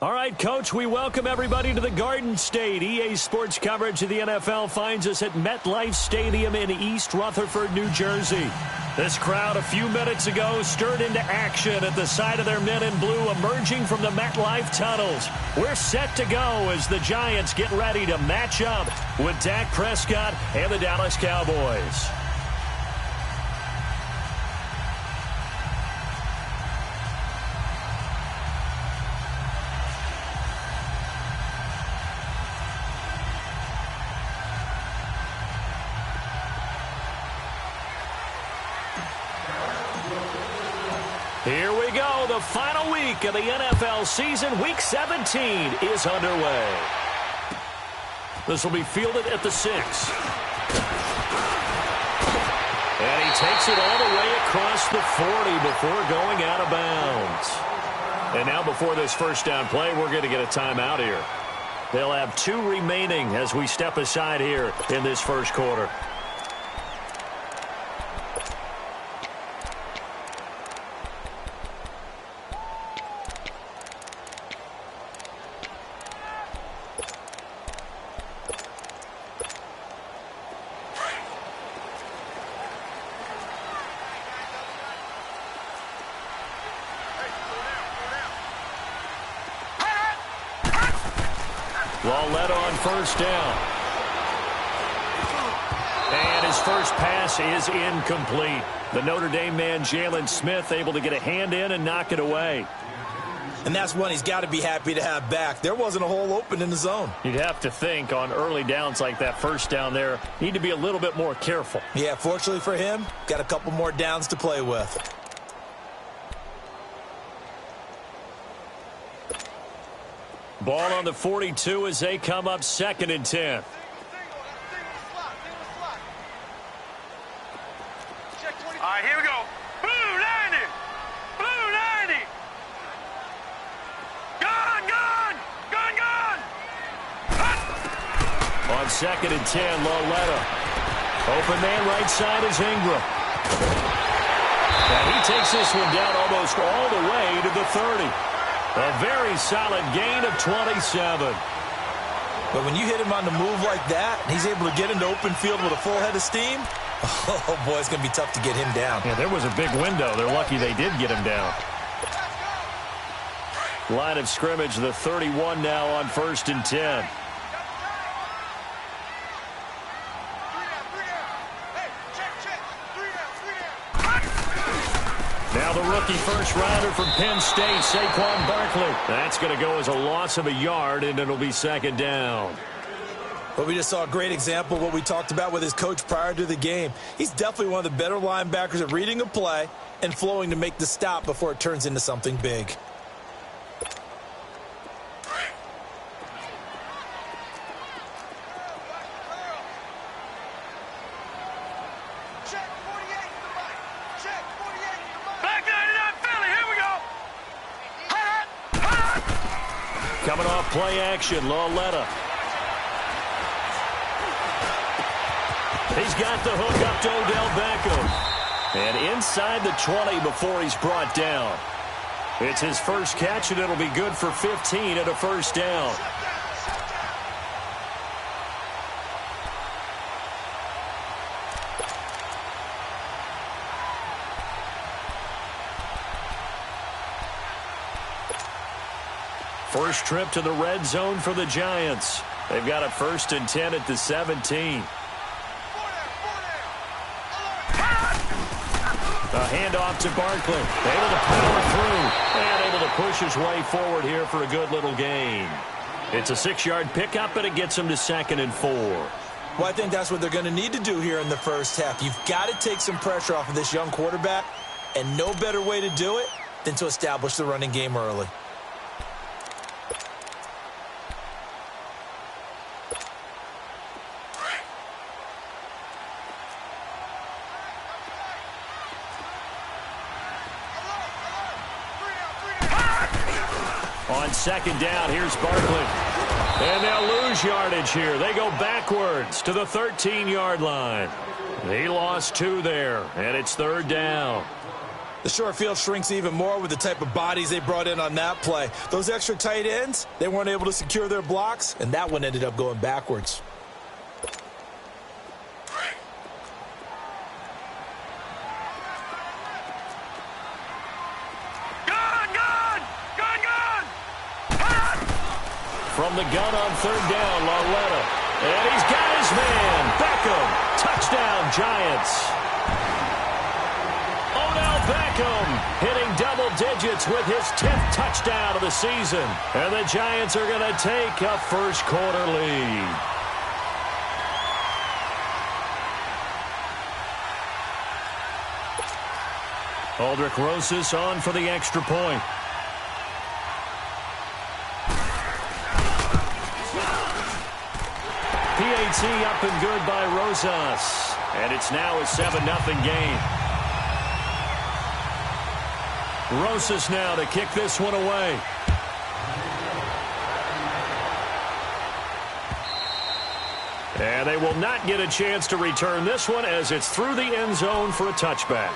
All right, Coach, we welcome everybody to the Garden State. EA Sports coverage of the NFL finds us at MetLife Stadium in East Rutherford, New Jersey. This crowd a few minutes ago stirred into action at the side of their men in blue emerging from the MetLife tunnels. We're set to go as the Giants get ready to match up with Dak Prescott and the Dallas Cowboys. Here we go. The final week of the NFL season. Week 17 is underway. This will be fielded at the 6. And he takes it all the way across the 40 before going out of bounds. And now before this first down play, we're going to get a timeout here. They'll have 2 remaining as we step aside here in this first quarter. Led on first down. And his first pass is incomplete. The Notre Dame man, Jalen Smith, able to get a hand in and knock it away. And that's one he's got to be happy to have back. There wasn't a hole open in the zone. You'd have to think on early downs like that first down there, need to be a little bit more careful. Yeah, fortunately for him, got a couple more downs to play with. Ball on the 42 as they come up 2nd and 10. All right, here we go. Blue 90. Blue 90. Gone. On 2nd and 10, Loletta. Open man right side is Ingram. And he takes this one down almost all the way to the 30. A very solid gain of 27. But when you hit him on the move like that, and he's able to get into open field with a full head of steam, oh, boy, it's going to be tough to get him down. Yeah, there was a big window. They're lucky they did get him down. Line of scrimmage, the 31 now on 1st and 10. Now the rookie first-rounder from Penn State, Saquon Barkley. That's going to go as a loss of a yard, and it'll be 2nd down. But we just saw a great example of what we talked about with his coach prior to the game. He's definitely one of the better linebackers at reading a play and flowing to make the stop before it turns into something big. Coming off play action, Loletta. He's got the hook up to Odell Beckham. And inside the 20 before he's brought down. It's his first catch, and it'll be good for 15 at a first down. First trip to the red zone for the Giants. They've got a 1st and 10 at the 17. A handoff to Barkley. Able to power through and able to push his way forward here for a good little gain. It's a 6-yard pickup, and it gets him to 2nd and 4. Well, I think that's what they're going to need to do here in the first half. You've got to take some pressure off of this young quarterback, and no better way to do it than to establish the running game early. On 2nd down, here's Barkley. And they'll lose yardage here. They go backwards to the 13-yard line. He lost 2 there, and it's 3rd down. The short field shrinks even more with the type of bodies they brought in on that play. Those extra tight ends, they weren't able to secure their blocks, and that one ended up going backwards. From the gun on third down, Lauletta. And he's got his man. Beckham. Touchdown, Giants. Odell Beckham hitting double digits with his 10th touchdown of the season. And the Giants are going to take a first quarter lead. Aldrick Rosas on for the extra point. PAT up and good by Rosas. And it's now a 7-0 game. Rosas now to kick this one away. And they will not get a chance to return this one as it's through the end zone for a touchback.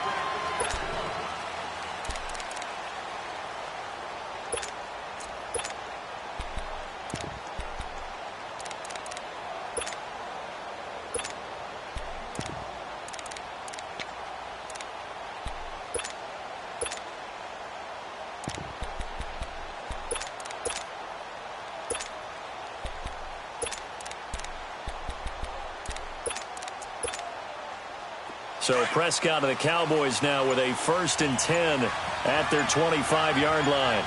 So Prescott of the Cowboys now with a 1st and 10 at their 25-yard line.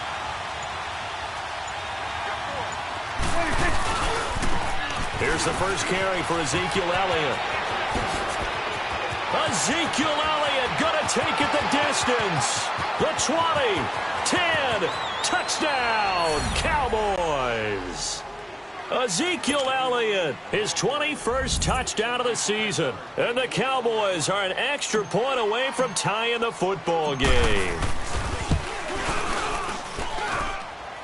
Here's the first carry for Ezekiel Elliott. Ezekiel Elliott going to take it the distance. The 20, 10, touchdown, Cowboys. Ezekiel Elliott, his 21st touchdown of the season. And the Cowboys are an extra point away from tying the football game.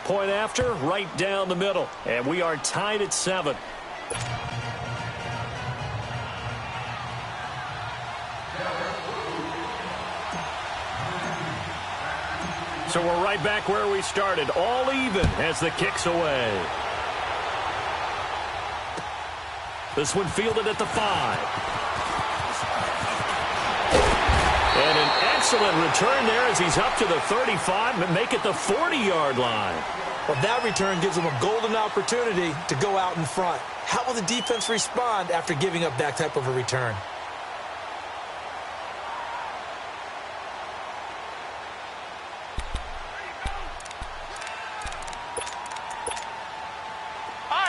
Point after, right down the middle. And we are tied at 7. So we're right back where we started, all even as the kick's away. This one fielded at the 5. And an excellent return there as he's up to the 35 and make it the 40-yard line. Well, that return gives them a golden opportunity to go out in front. How will the defense respond after giving up that type of a return?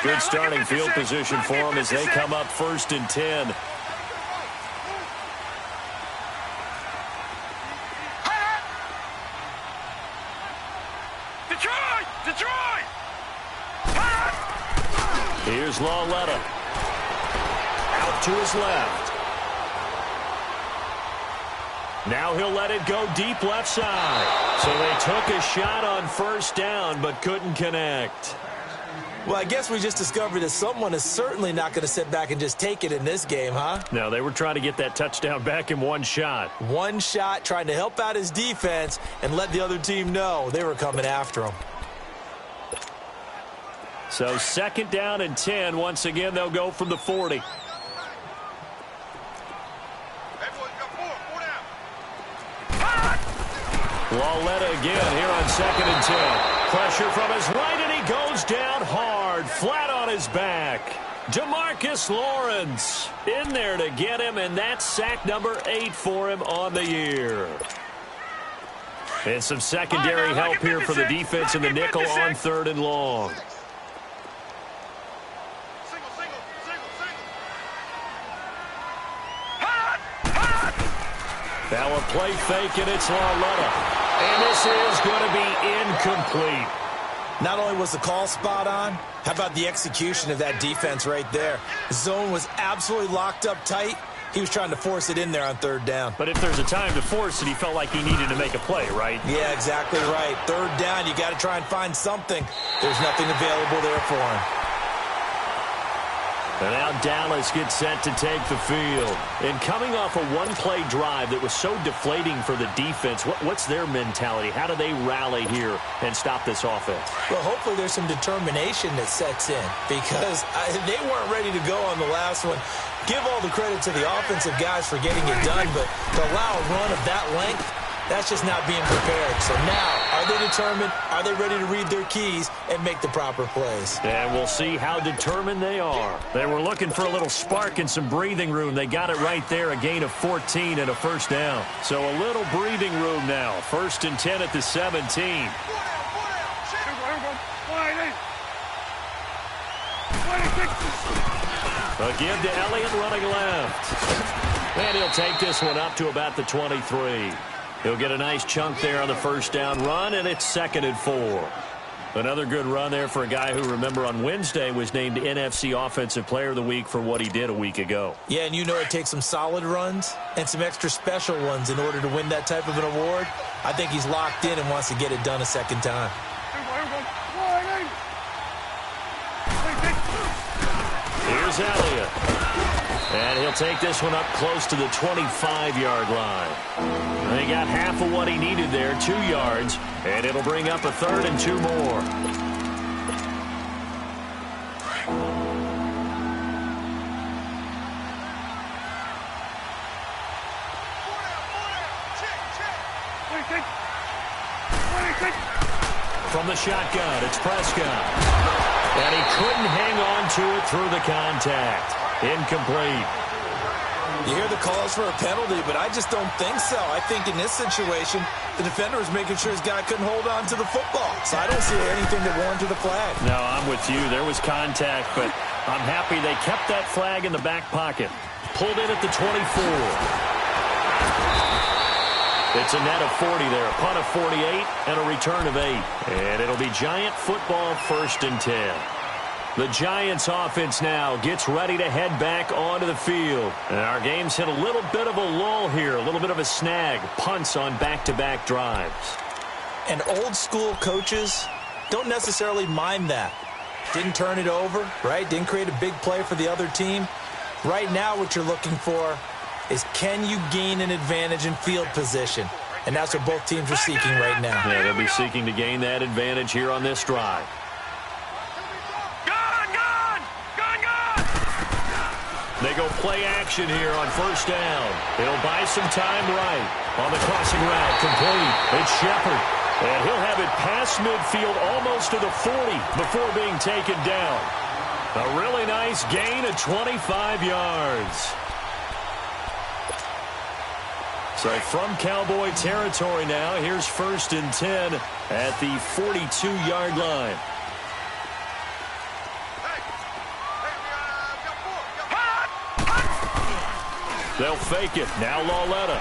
Good starting field position for them as they come up 1st and 10. Detroit! Here's Lauletta. Out to his left. Now he'll let it go deep left side. So they took a shot on 1st down but couldn't connect. Well, I guess we just discovered that someone is certainly not going to sit back and just take it in this game, huh? No, they were trying to get that touchdown back in one shot. One shot, trying to help out his defense and let the other team know they were coming after him. So 2nd down and 10. Once again, they'll go from the 40. Lauletta again here on 2nd and 10. Pressure from his right, and he goes down hard, flat on his back. DeMarcus Lawrence in there to get him, and that's sack number 8 for him on the year. And some secondary help here for the defense in the nickel on 3rd and long. Now a play fake, and it's Lauletta. And this is going to be incomplete. Not only was the call spot on, how about the execution of that defense right there? The zone was absolutely locked up tight. He was trying to force it in there on 3rd down. But if there's a time to force it, he felt like he needed to make a play, right? Yeah, exactly right. 3rd down, you got to try and find something. There's nothing available there for him. And now Dallas gets set to take the field. And coming off a one-play drive that was so deflating for the defense, what's their mentality? How do they rally here and stop this offense? Well, hopefully there's some determination that sets in because they weren't ready to go on the last one. Give all the credit to the offensive guys for getting it done, but to allow a run of that length, that's just not being prepared. So now, are they determined? Are they ready to read their keys and make the proper plays? And we'll see how determined they are. They were looking for a little spark and some breathing room. They got it right there, a gain of 14 and a first down. So a little breathing room now. 1st and 10 at the 17. A give to Elliott running left. And he'll take this one up to about the 23. He'll get a nice chunk there on the first down run, and it's 2nd and 4. Another good run there for a guy who, remember, on Wednesday was named NFC Offensive Player of the Week for what he did a week ago. Yeah, and you know it takes some solid runs and some extra special ones in order to win that type of an award. I think he's locked in and wants to get it done a second time. Here's Elliott. And he'll take this one up close to the 25-yard line. He got half of what he needed there, 2 yards, and it'll bring up a 3rd and 2 more. From the shotgun, it's Prescott. And he couldn't hang on to it through the contact. Incomplete. You hear the calls for a penalty, but I just don't think so. I think in this situation, the defender was making sure his guy couldn't hold on to the football. So I don't see anything that warranted a flag. No, I'm with you. There was contact, but I'm happy they kept that flag in the back pocket. Pulled in at the 24. It's a net of 40 there. A punt of 48 and a return of 8. And it'll be Giant football, 1st and 10. The Giants offense now gets ready to head back onto the field. And our game's hit a little bit of a lull here, a little bit of a snag. Punts on back-to-back drives. And old-school coaches don't necessarily mind that. Didn't turn it over, right? Didn't create a big play for the other team. Right now what you're looking for is can you gain an advantage in field position? And that's what both teams are seeking right now. Yeah, they'll be seeking to gain that advantage here on this drive. They go play action here on 1st down. He'll buy some time right. On the crossing route, complete. It's Shepard. And he'll have it past midfield almost to the 40 before being taken down. A really nice gain of 25 yards. So from Cowboy territory now, here's 1st and 10 at the 42-yard line. They'll fake it. Now Lauletta.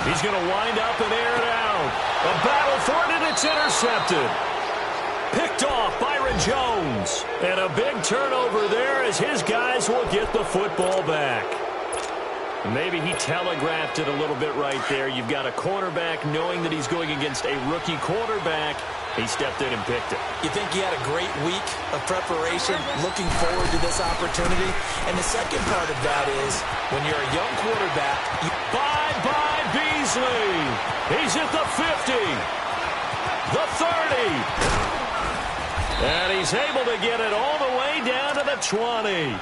He's going to wind up and air it out. A battle for it, and it's intercepted. Picked off Byron Jones. And a big turnover there as his guys will get the football back. Maybe he telegraphed it a little bit right there. You've got a quarterback knowing that he's going against a rookie quarterback. He stepped in and picked it. You think he had a great week of preparation, looking forward to this opportunity? And the second part of that is, when you're a young quarterback, Bye-bye, Beasley. He's at the 50, the 30. And he's able to get it all the way down to the 20.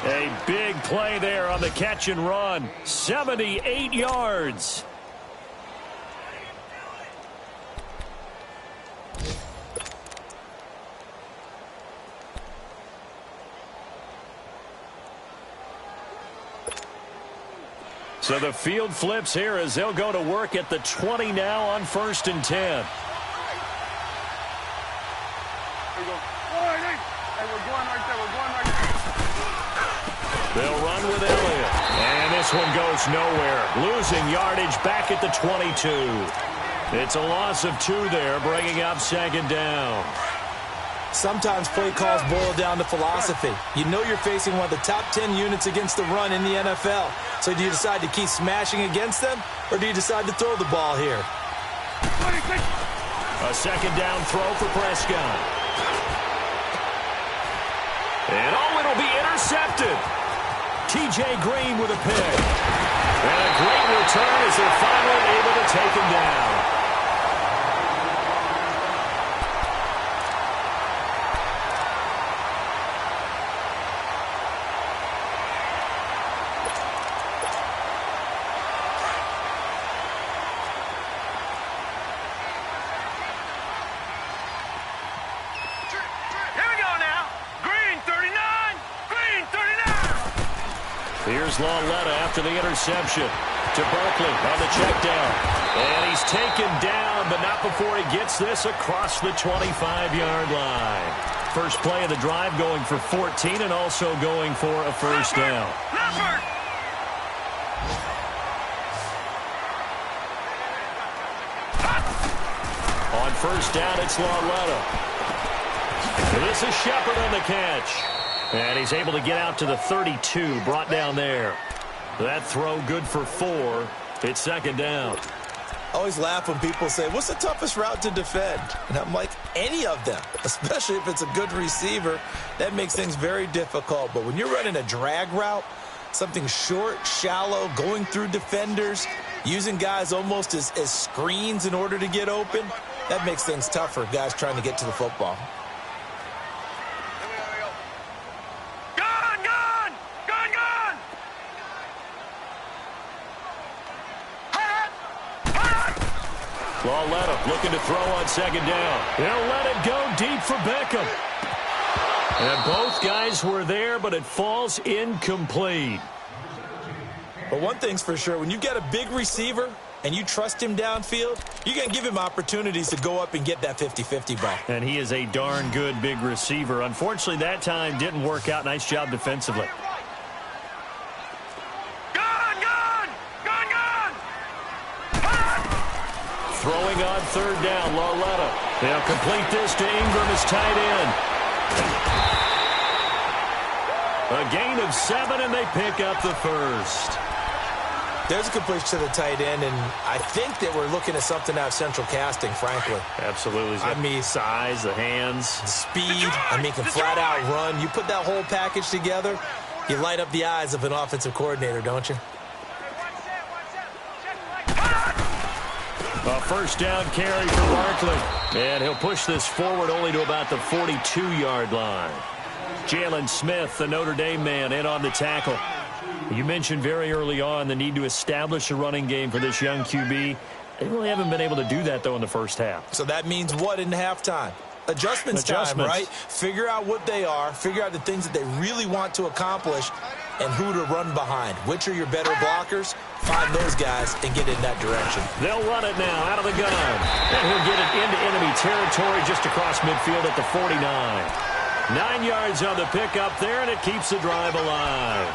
A big play there on the catch and run. 78 yards. So the field flips here as they'll go to work at the 20 now on 1st and 10. They'll run with Elliott. And this one goes nowhere. Losing yardage back at the 22. It's a loss of 2 there, bringing up 2nd down. Sometimes play calls boil down to philosophy. You know you're facing one of the top 10 units against the run in the NFL. So do you decide to keep smashing against them, or do you decide to throw the ball here? A 2nd down throw for Prescott. And it'll be intercepted. intercepted. T.J. Green with a pick. And a great return as they're finally able to take him down. Here's Lauletta after the interception to Barkley on the check down. And he's taken down, but not before he gets this across the 25-yard line. First play of the drive going for 14 and also going for a first down. On first down, it's Lauletta. This is Shepard on the catch. And he's able to get out to the 32, brought down there. That throw good for 4. It's second down. I always laugh when people say, what's the toughest route to defend? And I'm like, any of them, especially if it's a good receiver. That makes things very difficult. But when you're running a drag route, something short, shallow, going through defenders, using guys almost as screens in order to get open, that makes things tougher, guys trying to get to the football. Lauletta looking to throw on second down. He'll let it go deep for Beckham. And both guys were there, but it falls incomplete. But one thing's for sure, when you've got a big receiver and you trust him downfield, you're going to give him opportunities to go up and get that 50-50 ball. And he is a darn good big receiver. Unfortunately, that time didn't work out. Nice job defensively. Throwing on third down, Lauletta. They'll complete this to Ingram as tight end. A gain of 7, and they pick up the first. There's a completion to the tight end, and I think that we're looking at something out of central casting, frankly. Absolutely. I mean, size, the hands. Speed. I mean, can flat out run. You put that whole package together, you light up the eyes of an offensive coordinator, don't you? A first down carry for Barkley. And he'll push this forward only to about the 42-yard line. Jalen Smith, the Notre Dame man, in on the tackle. You mentioned very early on the need to establish a running game for this young QB. They really haven't been able to do that, though, in the first half. So that means what in halftime? Adjustments time, right? Figure out what they are. Figure out the things that they really want to accomplish and who to run behind. Which are your better blockers? Find those guys and get in that direction. They'll run it now out of the gun. And he'll get it into enemy territory just across midfield at the 49. 9 yards on the pickup there, and it keeps the drive alive.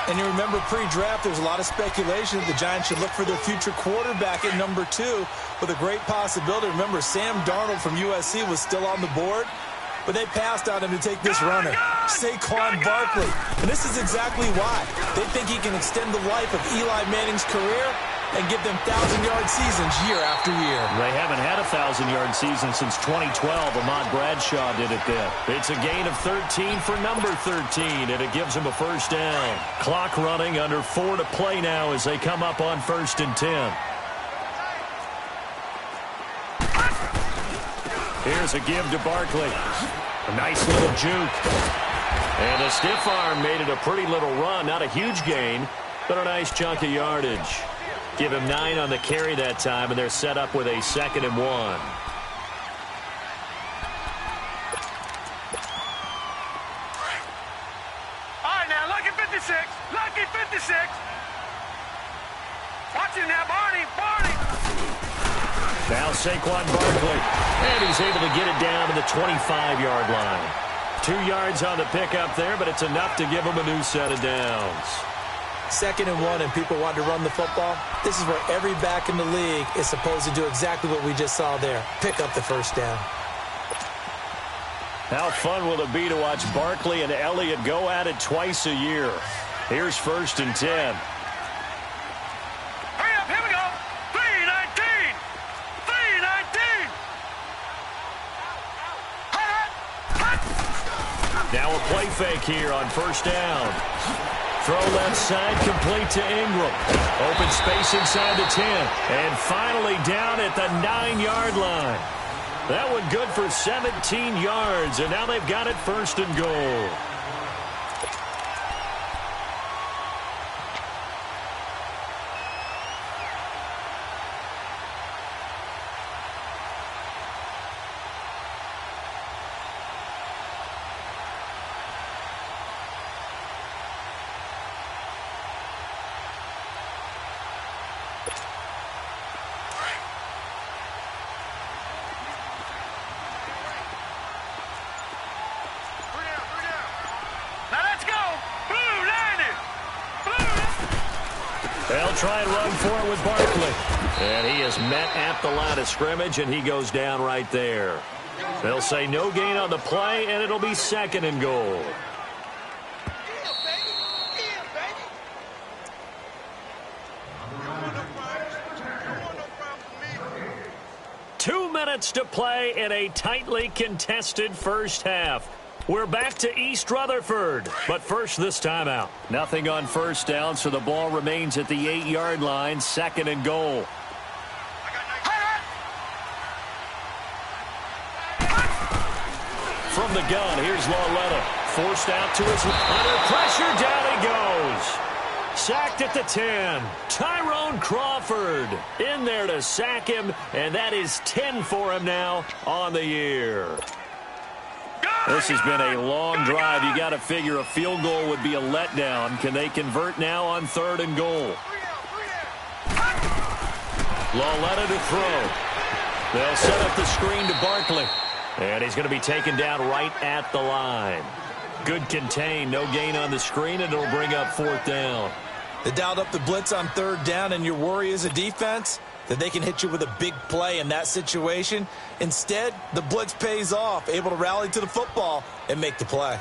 And you remember pre-draft, there's a lot of speculation that the Giants should look for their future quarterback at number 2 with a great possibility. Remember, Sam Darnold from USC was still on the board, but they passed on him to take this runner, Saquon Barkley. And this is exactly why. They think he can extend the life of Eli Manning's career and give them 1,000-yard seasons year after year. They haven't had a 1,000-yard season since 2012. Ahmad Bradshaw did it then. It's a gain of 13 for number 13, and it gives them a first down. Clock running, under 4 to play now as they come up on 1st and 10. Here's a give to Barkley. A nice little juke. And a stiff arm made it a pretty little run. Not a huge gain, but a nice chunk of yardage. Give him 9 on the carry that time, and they're set up with a 2nd and 1. All right, now, lucky 56. Lucky 56. Watch him now, Barney. Now Saquon Barkley. And he's able to get it down to the 25-yard line. 2 yards on the pickup there, but it's enough to give him a new set of downs. 2nd and 1, and people want to run the football. This is where every back in the league is supposed to do exactly what we just saw there. Pick up the first down. How fun will it be to watch Barkley and Elliott go at it twice a year? Here's 1st and 10. Hurry up, here we go. 3-19. 3-19. Now a play fake here on first down. Throw left side, complete to Ingram. Open space inside the 10. And finally down at the 9-yard line. That one good for 17 yards, and now they've got it first and goal. They'll try and run for it with Barkley. And he is met at the line of scrimmage, and he goes down right there. They'll say no gain on the play, and it'll be second and goal. Two minutes to play in a tightly contested first half. We're back to East Rutherford, but first this timeout. Nothing on first down, so the ball remains at the 8-yard line, second and goal. From the gun, here's Lauletta. Forced out to his under pressure, down he goes. Sacked at the 10. Tyrone Crawford in there to sack him, and that is 10 for him now on the year. This has been a long drive. You got to figure a field goal would be a letdown. Can they convert now on third and goal? Lauletta to throw. They'll set up the screen to Barkley. And he's going to be taken down right at the line. Good contain. No gain on the screen, and it'll bring up fourth down. They dialed up the blitz on third down, and your worry as a defense that they can hit you with a big play in that situation. Instead, the blitz pays off, able to rally to the football and make the play.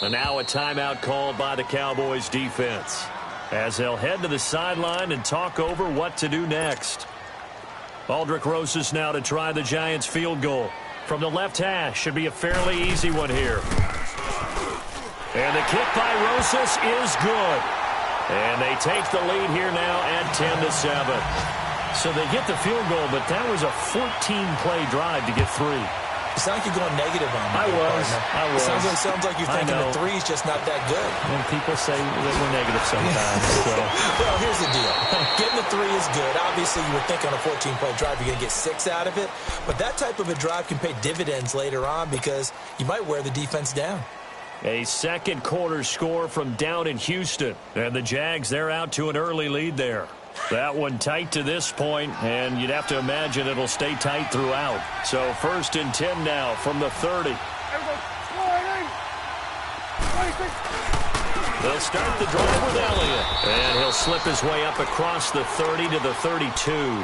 And now a timeout called by the Cowboys defense as they'll head to the sideline and talk over what to do next. Aldrick Rosas now to try the Giants field goal. From the left hash, should be a fairly easy one here. And the kick by Rosas is good. And they take the lead here now at 10-7. So they get the field goal, but that was a 14-play drive to get three. It sounds like you're going negative on me. I was. It sounds like you're thinking the three's just not that good. And people say that we're negative sometimes. So. Well, here's the deal. Getting the three is good. Obviously, you would think on a 14-play drive you're going to get 6 out of it. But that type of a drive can pay dividends later on because you might wear the defense down. A second quarter score from down in Houston. And the Jags, they're out to an early lead there. That one tight to this point, and you'd have to imagine it'll stay tight throughout. So first and 10 now from the 30. They'll start the drive with Elliott. And he'll slip his way up across the 30 to the 32.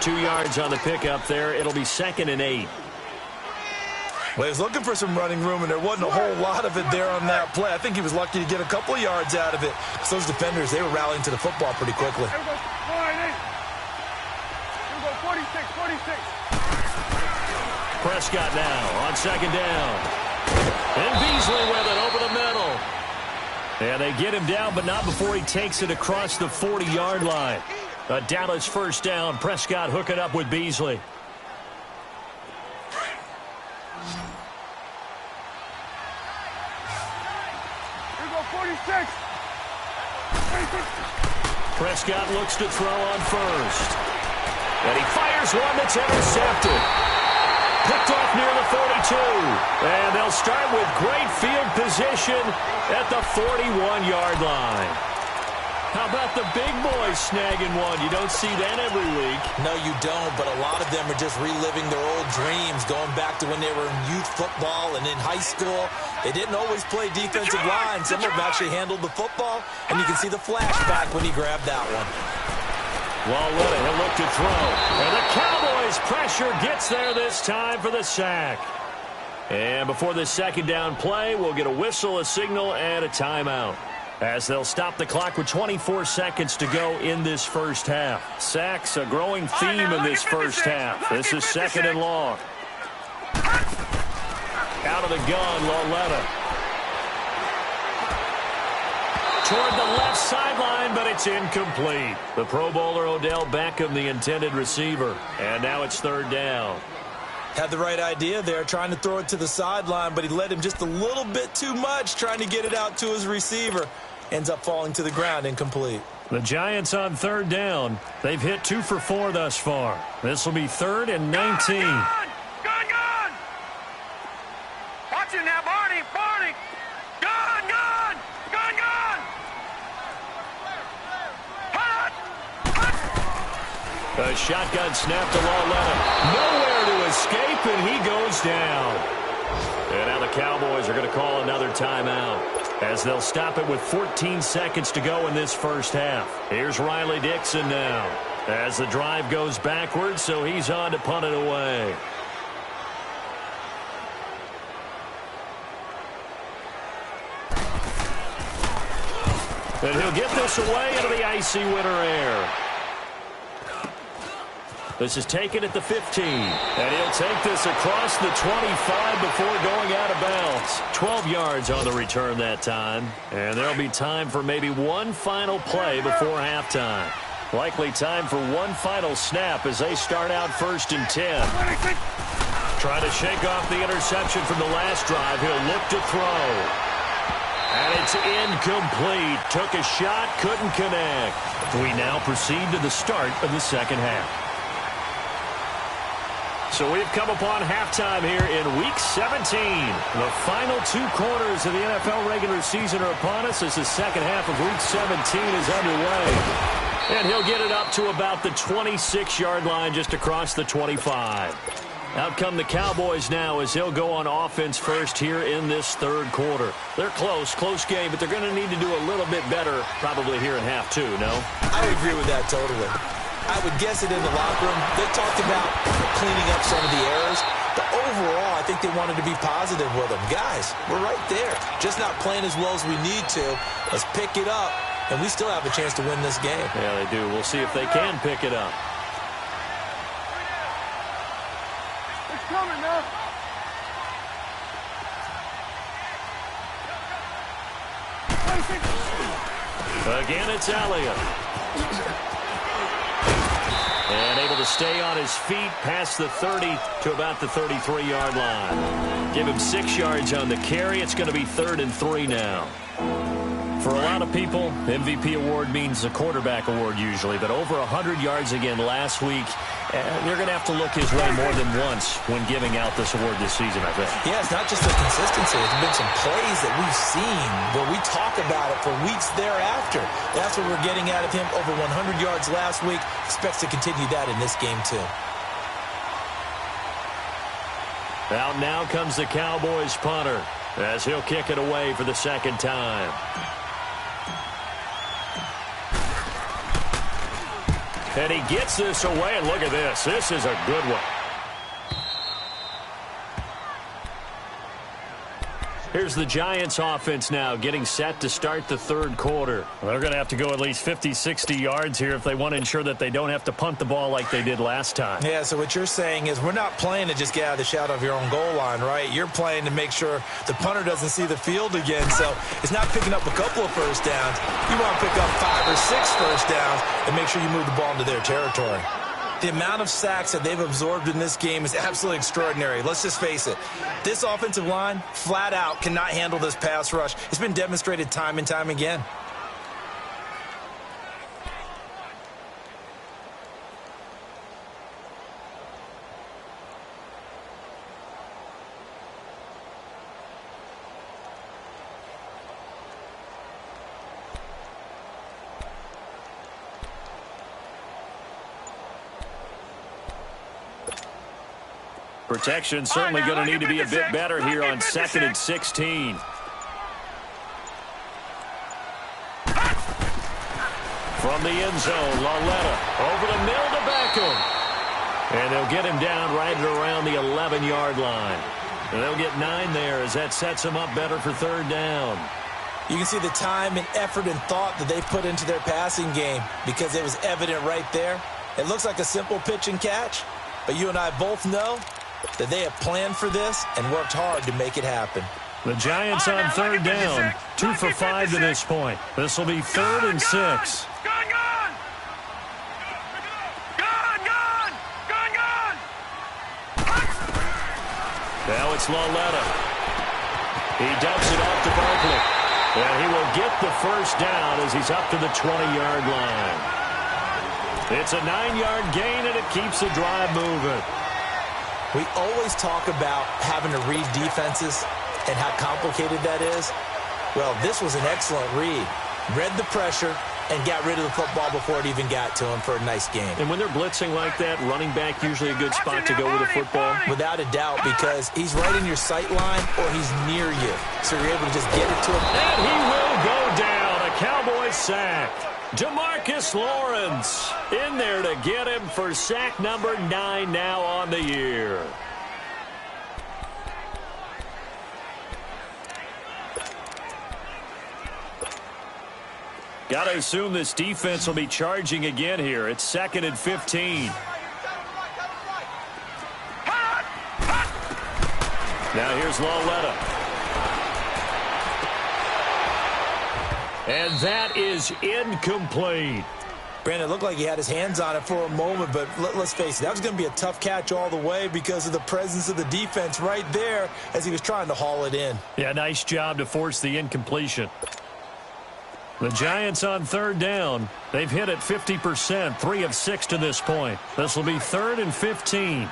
2 yards on the pickup there. It'll be second and 8. Well, he was looking for some running room, and there wasn't a whole lot of it there on that play. I think he was lucky to get a couple of yards out of it. Because those defenders, they were rallying to the football pretty quickly. Here we go, 46. Prescott now on second down. And Beasley with it over the middle. And they get him down, but not before he takes it across the 40-yard line. A Dallas first down. Prescott hooking up with Beasley. Prescott looks to throw on first. And he fires one that's intercepted. Picked off near the 42. And they'll start with great field position at the 41-yard line. How about the big boys snagging one? You don't see that every week. No, you don't, but a lot of them are just reliving their old dreams, going back to when they were in youth football and in high school. They didn't always play defensive line. Some of them actually handled the football, and you can see the flashback when he grabbed that one. Lauletta, he'll look to throw. And the Cowboys pressure gets there this time for the sack. And before the second down play, we'll get a whistle, a signal, and a timeout, as they'll stop the clock with 24 seconds to go in this first half. Sacks, a growing theme in this first half. This is second and long. Out of the gun, Lauletta. Toward the left sideline, but it's incomplete. The Pro Bowler Odell Beckham, the intended receiver. And now it's third down. Had the right idea there, trying to throw it to the sideline, but he led him just a little bit too much, trying to get it out to his receiver. Ends up falling to the ground, incomplete. The Giants on third down. They've hit 2 for 4 thus far. This will be 3rd and 19. Gun! Watch it now, Barney! Gun! A shotgun snap to Lauletta. Nowhere to escape, and he goes down. And now the Cowboys are going to call another timeout, as they'll stop it with 14 seconds to go in this first half. Here's Riley Dixon now, as the drive goes backwards, so he's on to punt it away. And he'll get this away into the icy winter air. This is taken at the 15. And he'll take this across the 25 before going out of bounds. 12 yards on the return that time. And there'll be time for maybe one final play before halftime. Likely time for one final snap as they start out 1st and 10. Trying to shake off the interception from the last drive. He'll look to throw. And it's incomplete. Took a shot, couldn't connect. We now proceed to the start of the second half. So we've come upon halftime here in Week 17. The final 2 quarters of the NFL regular season are upon us as the second half of Week 17 is underway. And he'll get it up to about the 26-yard line just across the 25. Out come the Cowboys now as he'll go on offense first here in this third quarter. They're close game, but they're going to need to do a little bit better probably here in half 2, no? I would agree with that totally. I would guess it in the locker room. They talked about cleaning up some of the errors, but overall, I think they wanted to be positive with them. Guys, we're right there. Just not playing as well as we need to. Let's pick it up, and we still have a chance to win this game. Yeah, they do. We'll see if they can pick it up. It's coming now. Again, it's Elliott. And able to stay on his feet past the 30 to about the 33-yard line. Give him 6 yards on the carry. It's going to be 3rd and 3 now. For a lot of people, MVP award means the quarterback award usually, but over 100 yards again last week. They're going to have to look his way more than once when giving out this award this season, I think. Yeah, it's not just the consistency. It's been some plays that we've seen where we talk about it for weeks thereafter. That's what we're getting out of him. Over 100 yards last week. Expects to continue that in this game, too. Out now comes the Cowboys punter as he'll kick it away for the second time. And he gets this away, and look at this. This is a good one. Here's the Giants offense now getting set to start the third quarter. They're going to have to go at least 50, 60 yards here if they want to ensure that they don't have to punt the ball like they did last time. Yeah, so what you're saying is we're not playing to just get out of the shadow of your own goal line, right? You're playing to make sure the punter doesn't see the field again. So it's not picking up a couple of first downs. You want to pick up 5 or 6 first downs and make sure you move the ball into their territory. The amount of sacks that they've absorbed in this game is absolutely extraordinary. Let's just face it. This offensive line, flat out, cannot handle this pass rush. It's been demonstrated time and time again. Protection certainly going to need to be a bit better here on 2nd and 16. From the end zone, Lauletta over the middle to Beckham. And they'll get him down right at around the 11-yard line. And they'll get 9 there as that sets them up better for third down. You can see the time and effort and thought that they put into their passing game because it was evident right there. It looks like a simple pitch and catch, but you and I both know that they have planned for this and worked hard to make it happen. The Giants on third down, 2 for 5 to this point. This will be 3rd and 6. Gone! Now it's Lauletta. He dumps it off to Barkley. And he will get the first down as he's up to the 20-yard line. It's a 9-yard gain, and it keeps the drive moving. We always talk about having to read defenses and how complicated that is. Well, this was an excellent read. Read the pressure and got rid of the football before it even got to him for a nice game. And when they're blitzing like that, running back usually a good spot to go with the football? Without a doubt, because he's right in your sight line or he's near you. So you're able to just get it to him. And he will go down. A Cowboys sack. DeMarcus Lawrence in there to get him for sack number 9 now on the year. Got to assume this defense will be charging again here. It's 2nd and 15. Now here's Lauletta. And that is incomplete. Brandon, it looked like he had his hands on it for a moment, but let's face it, that was going to be a tough catch all the way because of the presence of the defense right there as he was trying to haul it in. Yeah, nice job to force the incompletion. The Giants on third down. They've hit it 50%, 3 of 6 to this point. This will be 3rd and 15.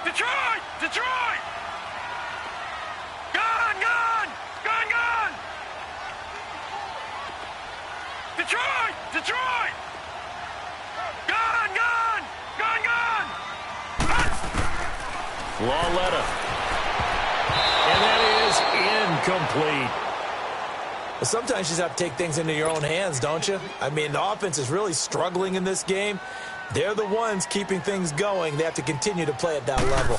Detroit! Gone! Detroit! Gone! Lauletta. And that is incomplete. Sometimes you just have to take things into your own hands, don't you? I mean, the offense is really struggling in this game. They're the ones keeping things going. They have to continue to play at that level.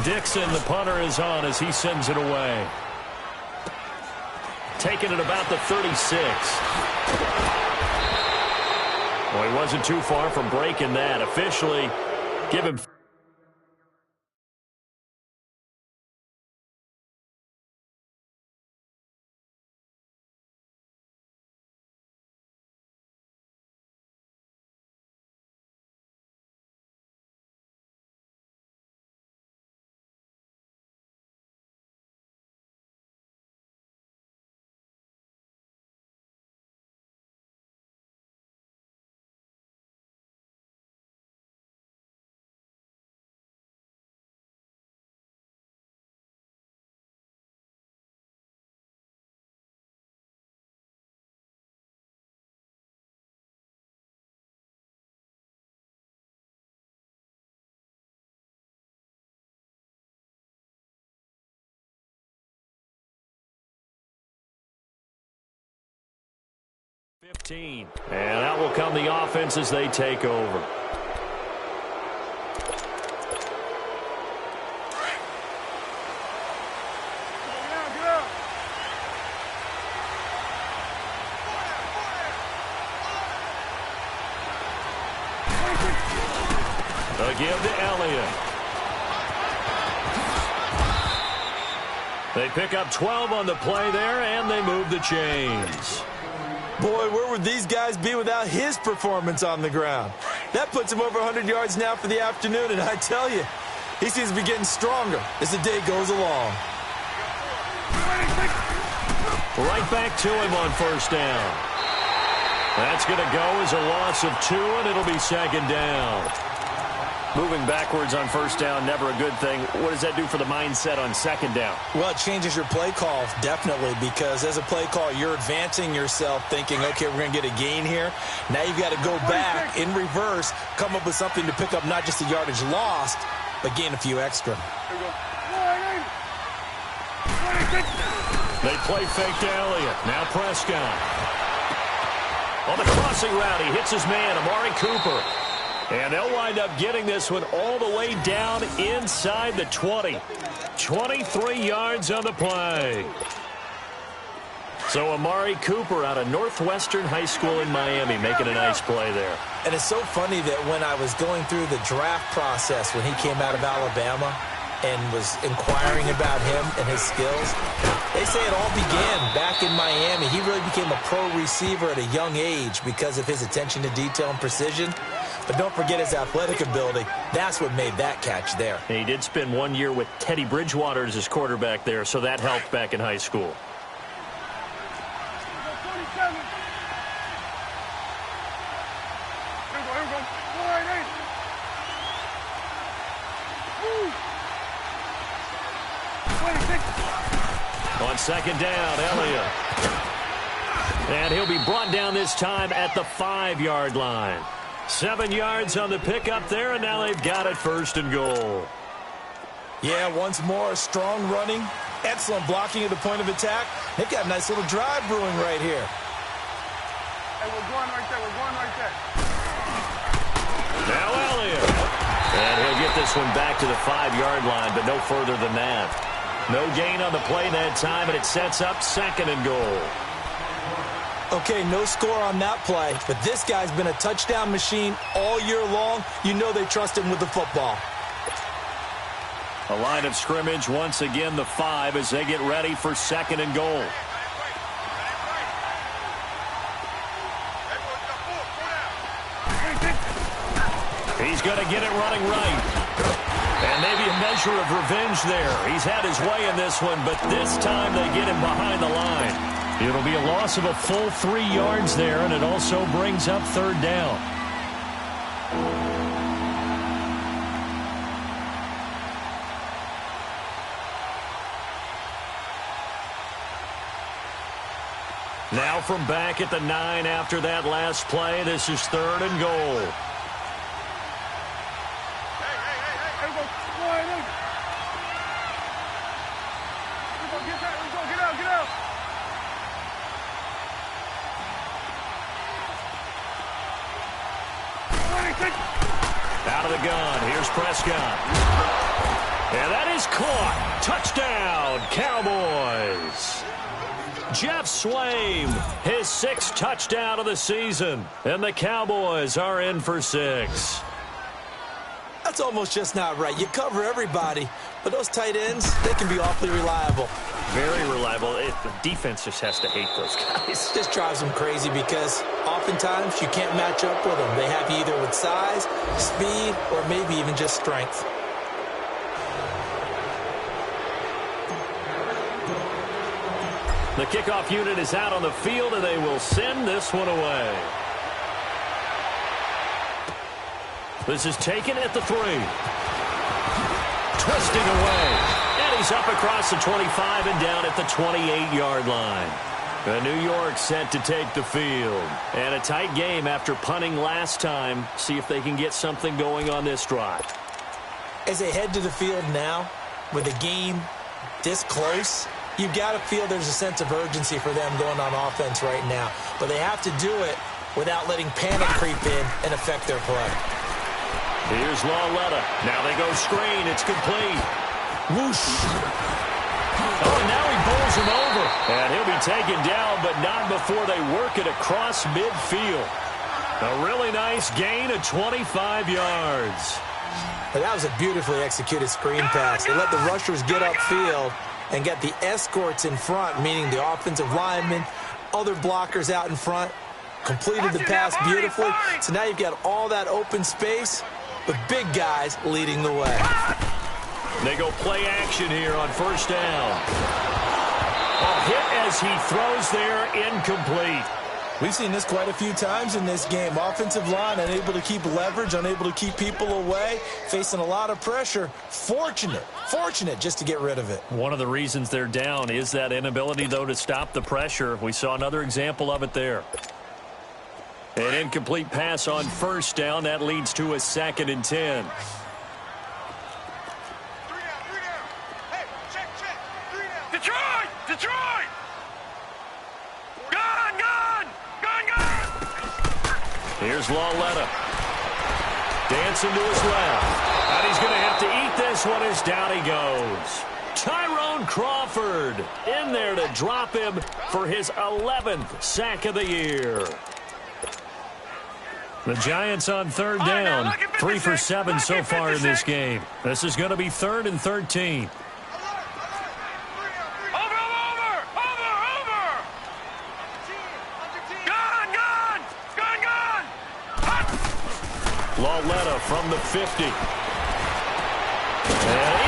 Dixon, the punter, is on as he sends it away. Taking it about the 36. Well, he wasn't too far from breaking that. Officially, give him... And that will come the offense as they take over. They'll give to Elliott. They pick up 12 on the play there, and they move the chains. Boy, where would these guys be without his performance on the ground? That puts him over 100 yards now for the afternoon, and I tell you, he seems to be getting stronger as the day goes along. Right back to him on first down. That's going to go as a loss of 2, and it'll be 2nd down. Moving backwards on first down, never a good thing. What does that do for the mindset on 2nd down? Well, it changes your play call, definitely, because as a play call, you're advancing yourself thinking, okay, we're going to get a gain here. Now you've got to go back in reverse, come up with something to pick up not just the yardage lost, but gain a few extra. They play fake to Elliott. Now Prescott. On the crossing route, he hits his man, Amari Cooper. And they'll wind up getting this one all the way down inside the 20. 23 yards on the play. So Amari Cooper out of Northwestern High School in Miami making a nice play there. And it's so funny that when I was going through the draft process when he came out of Alabama and was inquiring about him and his skills, they say it all began back in Miami. He really became a pro receiver at a young age because of his attention to detail and precision. But don't forget his athletic ability. That's what made that catch there. And he did spend 1 year with Teddy Bridgewater as his quarterback there, so that helped back in high school. On second down, Elliott. And he'll be brought down this time at the 5-yard line. 7 yards on the pickup there, and now they've got it 1st and goal. Yeah, once more, strong running, excellent blocking at the point of attack. They've got a nice little drive brewing right here. Hey, we're going right there. We're going right there. Now Elliott. And he'll get this one back to the 5-yard line, but no further than that. No gain on the play that time, and it sets up 2nd and goal. Okay, no score on that play, but this guy's been a touchdown machine all year long. You know they trust him with the football. A line of scrimmage once again, the 5, as they get ready for 2nd and goal. He's going to get it running right. And maybe a measure of revenge there. He's had his way in this one, but this time they get him behind the line. It'll be a loss of a full 3 yards there, and it also brings up 3rd down. Now from back at the 9 after that last play, this is 3rd and goal. Out of the gun, here's Prescott. And that is caught. Touchdown, Cowboys. Jeff Swaim, his 6th touchdown of the season. And the Cowboys are in for 6. That's almost just not right. You cover everybody, but those tight ends, they can be awfully reliable. Very reliable. The defense just has to hate those guys. This drives them crazy because oftentimes you can't match up with them. They have you either with size, speed, or maybe even just strength. The kickoff unit is out on the field, and they will send this one away. This is taken at the 3. Twisting away. And he's up across the 25 and down at the 28-yard line. New York set to take the field. And a tight game after punting last time. See if they can get something going on this drive. As they head to the field now, with the game this close, you've got to feel there's a sense of urgency for them going on offense right now. But they have to do it without letting panic creep in and affect their play. Here's Lawletta. Now they go screen. It's complete. Whoosh. Oh, and now he bowls him over. And he'll be taken down, but not before they work it across midfield. A really nice gain of 25 yards. But that was a beautifully executed screen pass. They let the rushers get upfield and get the escorts in front, meaning the offensive linemen, other blockers out in front, completed the pass beautifully. So now you've got all that open space with big guys leading the way. They go play action here on 1st down. A hit as he throws there, incomplete. We've seen this quite a few times in this game. Offensive line unable to keep leverage, unable to keep people away, facing a lot of pressure. Fortunate just to get rid of it. One of the reasons they're down is that inability, though, to stop the pressure. We saw another example of it there. An incomplete pass on 1st down. That leads to a 2nd and 10. Detroit! Gun! Here's Lawletta. Dancing to his left. And he's going to have to eat this one as down he goes. Tyrone Crawford Crawford in there to drop him for his 11th sack of the year. The Giants on third down, 3 for 7 so far in this game. This is going to be 3rd and 13. Lauletta from the 50. And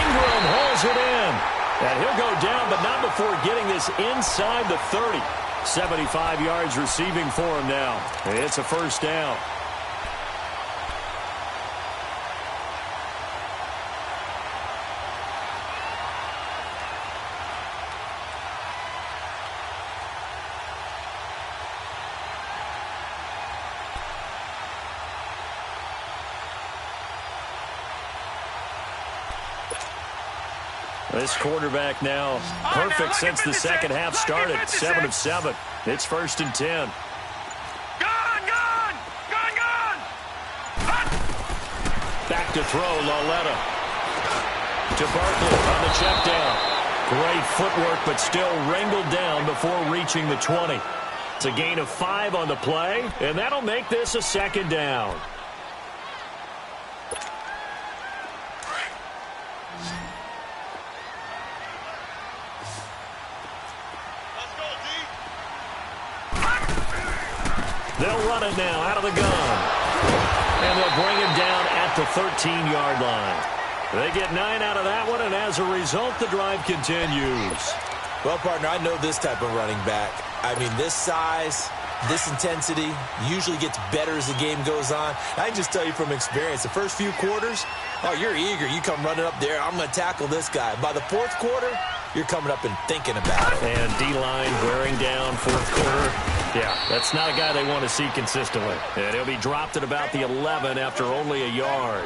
Ingram hauls it in. And he'll go down, but not before getting this inside the 30. 75 yards receiving for him now. It's a first down. This quarterback now perfect since the second half started. 7 of 7. It's 1st and 10. Back to throw, Lauletta. To Barkley on the check down. Great footwork, but still wrangled down before reaching the 20. It's a gain of 5 on the play, and that'll make this a 2nd down. They'll run it now out of the gun. And they'll bring him down at the 13-yard line. They get 9 out of that one, and as a result, the drive continues. Well, partner, I know this type of running back. I mean, this size, this intensity usually gets better as the game goes on. I can just tell you from experience, the first few quarters, oh, you're eager. You come running up there, I'm going to tackle this guy. By the 4th quarter, you're coming up and thinking about it. And D-line wearing down 4th quarter. Yeah, that's not a guy they want to see consistently. And he'll be dropped at about the 11 after only a yard.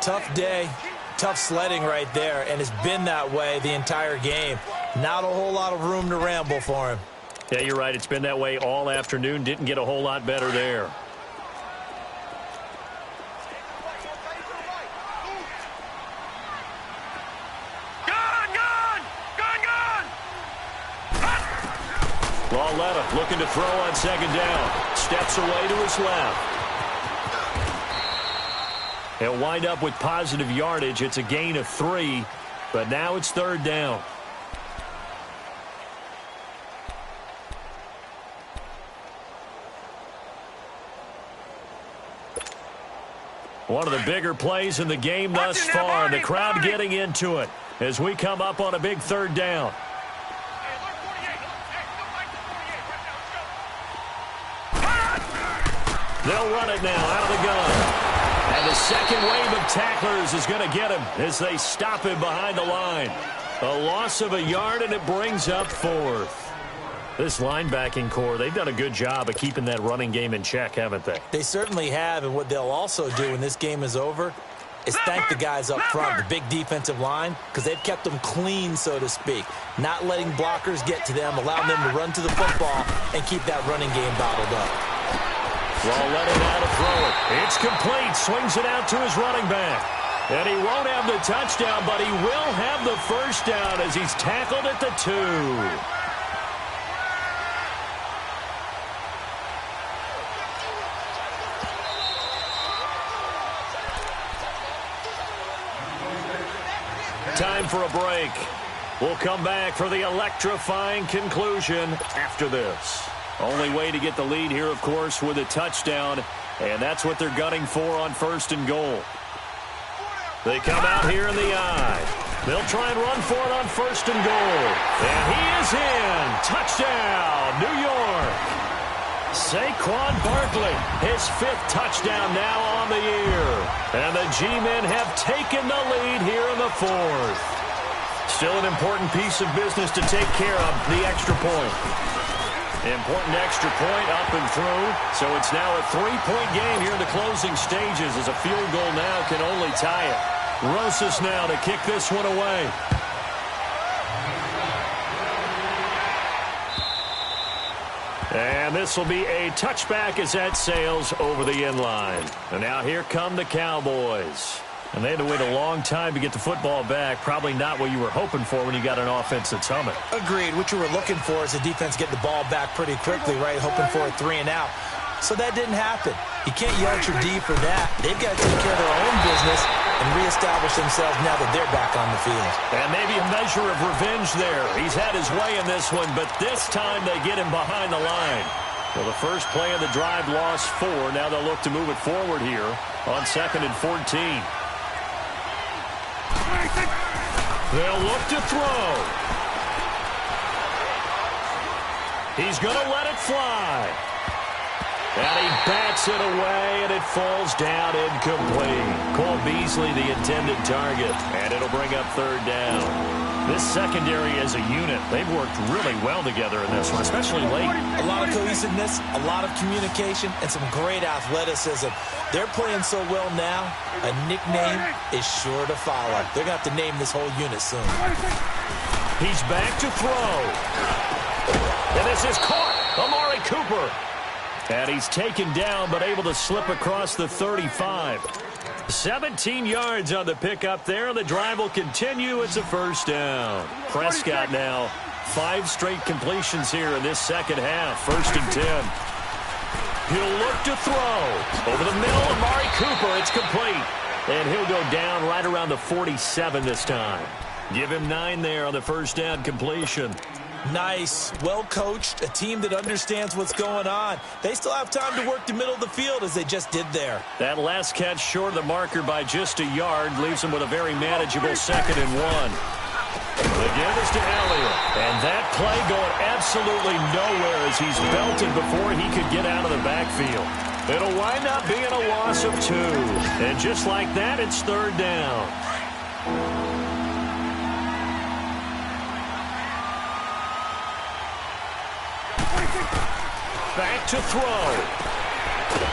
Tough day, tough sledding right there, and it's been that way the entire game. Not a whole lot of room to ramble for him. Yeah, you're right. It's been that way all afternoon. Didn't get a whole lot better there. Lauletta looking to throw on 2nd down. Steps away to his left. He'll wind up with positive yardage. It's a gain of 3, but now it's 3rd down. One of the bigger plays in the game thus far. The crowd getting into it as we come up on a big 3rd down. They'll run it now out of the gun. And the second wave of tacklers is going to get him as they stop him behind the line. A loss of a yard, and it brings up 4th. This linebacking core, they've done a good job of keeping that running game in check, haven't they? They certainly have, and what they'll also do when this game is over is thank the guys up front, the big defensive line, because they've kept them clean, so to speak. Not letting blockers get to them, allowing them to run to the football and keep that running game bottled up. Lauletta now to throw it. It's complete. Swings it out to his running back. And he won't have the touchdown, but he will have the first down as he's tackled at the 2. Time for a break. We'll come back for the electrifying conclusion after this. Only way to get the lead here, of course, with a touchdown, and that's what they're gunning for on 1st and goal. They come out here in the eye. They'll try and run for it on 1st and goal. And he is in. Touchdown, New York. Saquon Barkley, his 5th touchdown now on the year. And the G-men have taken the lead here in the 4th. Still an important piece of business to take care of, the extra point. Important extra point up and through. So it's now a 3-point game here in the closing stages as a field goal now can only tie it. Rosas now to kick this one away. And this will be a touchback as that sails over the end line. And now here come the Cowboys. And they had to wait a long time to get the football back. Probably not what you were hoping for when you got an offense that's humming. Agreed. What you were looking for is the defense getting the ball back pretty quickly, right? Hoping for a 3 and out. So that didn't happen. You can't yell at your D for that. They've got to take care of their own business and reestablish themselves now that they're back on the field. And maybe a measure of revenge there. He's had his way in this one, but this time they get him behind the line. Well, the first play of the drive lost 4. Now they'll look to move it forward here on 2nd and 14. They'll look to throw. He's going to let it fly. And he bats it away, and it falls down incomplete. Cole Beasley, the intended target, and it'll bring up 3rd down. This secondary as a unit, they've worked really well together in this one, especially late. A lot of cohesiveness, a lot of communication, and some great athleticism. They're playing so well now, a nickname is sure to follow. They're going to have to name this whole unit soon. He's back to throw. And this is caught. Amari Cooper. And he's taken down, but able to slip across the 35. 17 yards on the pickup there. The drive will continue. It's a 1st down. Prescott now 5 straight completions here in this second half. 1st and 10. He'll look to throw. Over the middle, Amari Cooper. It's complete. And he'll go down right around the 47 this time. Give him 9 there on the 1st down completion. Nice, well-coached, a team that understands what's going on. They still have time to work the middle of the field as they just did there. That last catch short of the marker by just a yard leaves them with a very manageable 2nd and 1. The give is to Elliott. And that play going absolutely nowhere as he's belted before he could get out of the backfield. It'll wind up being a loss of 2. And just like that, it's 3rd down. Back to throw.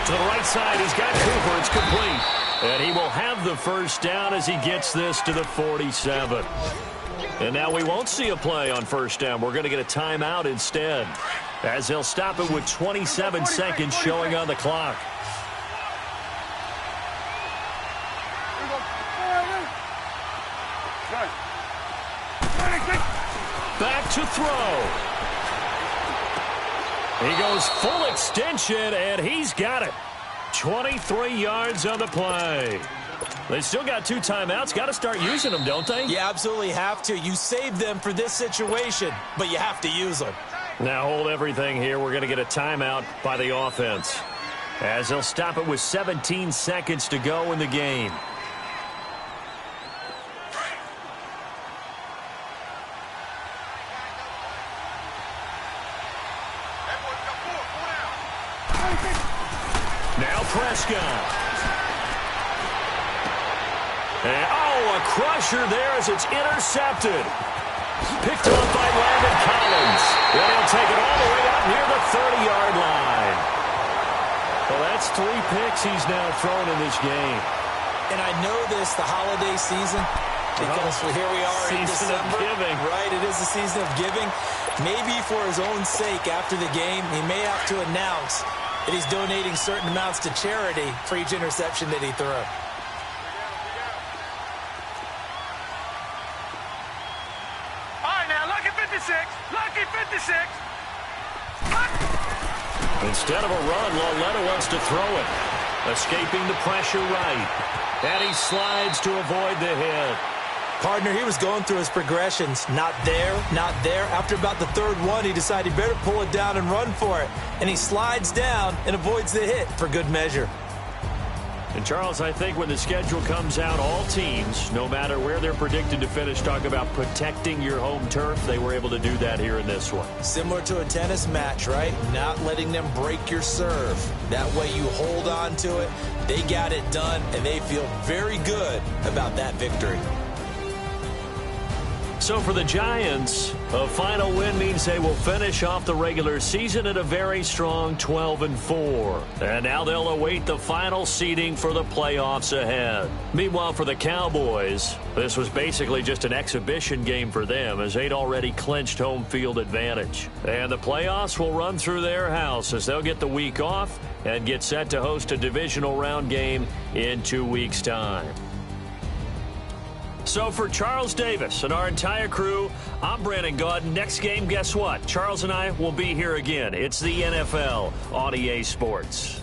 To the right side, he's got Cooper. It's complete. And he will have the 1st down as he gets this to the 47. And now we won't see a play on 1st down. We're going to get a timeout instead, as they'll stop it with 27 seconds showing on the clock. Back to throw. He goes full extension, and he's got it. 23 yards on the play. They still got 2 timeouts. Got to start using them, don't they? You absolutely have to. You save them for this situation, but you have to use them. Now hold everything here. We're going to get a timeout by the offense, as they'll stop it with 17 seconds to go in the game. Now Prescott. And, a crusher there as it's intercepted. Picked up by Landon Collins. And he'll take it all the way up near the 30-yard line. Well, that's 3 picks he's now thrown in this game. And I know this, the holiday season, because here we are in December. Season of giving. Right, it is the season of giving. Maybe for his own sake after the game, he may have to announce that he's donating certain amounts to charity for each interception that he threw. All right, now, lucky 56. Lucky 56. Instead of a run, Lauletta wants to throw it. Escaping the pressure right. And he slides to avoid the hit. Partner, he was going through his progressions. Not there, not there. After about the 3rd one, he decided he better pull it down and run for it. And he slides down and avoids the hit for good measure. And, Charles, I think when the schedule comes out, all teams, no matter where they're predicted to finish, talk about protecting your home turf. They were able to do that here in this one. Similar to a tennis match, right? Not letting them break your serve. That way you hold on to it. They got it done, and they feel very good about that victory. So for the Giants, a final win means they will finish off the regular season at a very strong 12-4. And now they'll await the final seeding for the playoffs ahead. Meanwhile, for the Cowboys, this was basically just an exhibition game for them, as they'd already clinched home field advantage. And the playoffs will run through their house as they'll get the week off and get set to host a divisional round game in 2 weeks' time. So for Charles Davis and our entire crew, I'm Brandon Gaudin. Next game, guess what? Charles and I will be here again. It's the NFL on EA Sports.